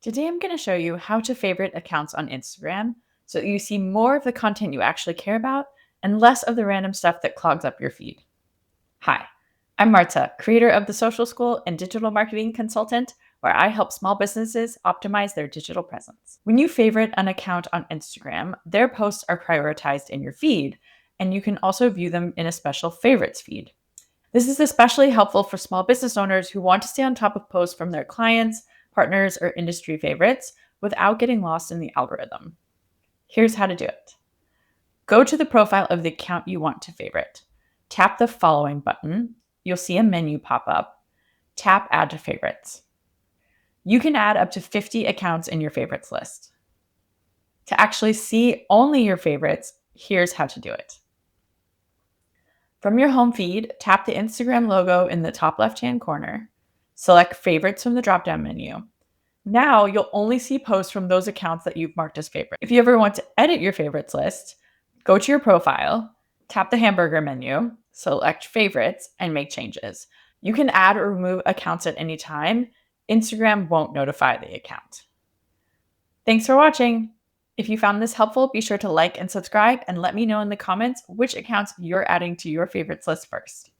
Today I'm going to show you how to favorite accounts on Instagram so that you see more of the content you actually care about and less of the random stuff that clogs up your feed. Hi, I'm Marta, creator of the Social School and digital marketing consultant, where I help small businesses optimize their digital presence. When you favorite an account on Instagram, their posts are prioritized in your feed, and you can also view them in a special favorites feed. This is especially helpful for small business owners who want to stay on top of posts from their clients, partners, or industry favorites without getting lost in the algorithm. Here's how to do it. Go to the profile of the account you want to favorite. Tap the following button. You'll see a menu pop up. Tap Add to Favorites. You can add up to 50 accounts in your favorites list. To actually see only your favorites, here's how to do it. From your home feed, tap the Instagram logo in the top left-hand corner. Select Favorites from the drop-down menu. Now you'll only see posts from those accounts that you've marked as favorite. If you ever want to edit your favorites list, go to your profile, tap the hamburger menu, select Favorites, and make changes. You can add or remove accounts at any time. Instagram won't notify the account. Thanks for watching. If you found this helpful, be sure to like and subscribe and let me know in the comments which accounts you're adding to your favorites list first.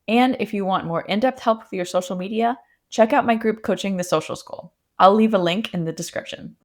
And if you want more in-depth help with your social media, check out my group coaching the Social School. I'll leave a link in the description.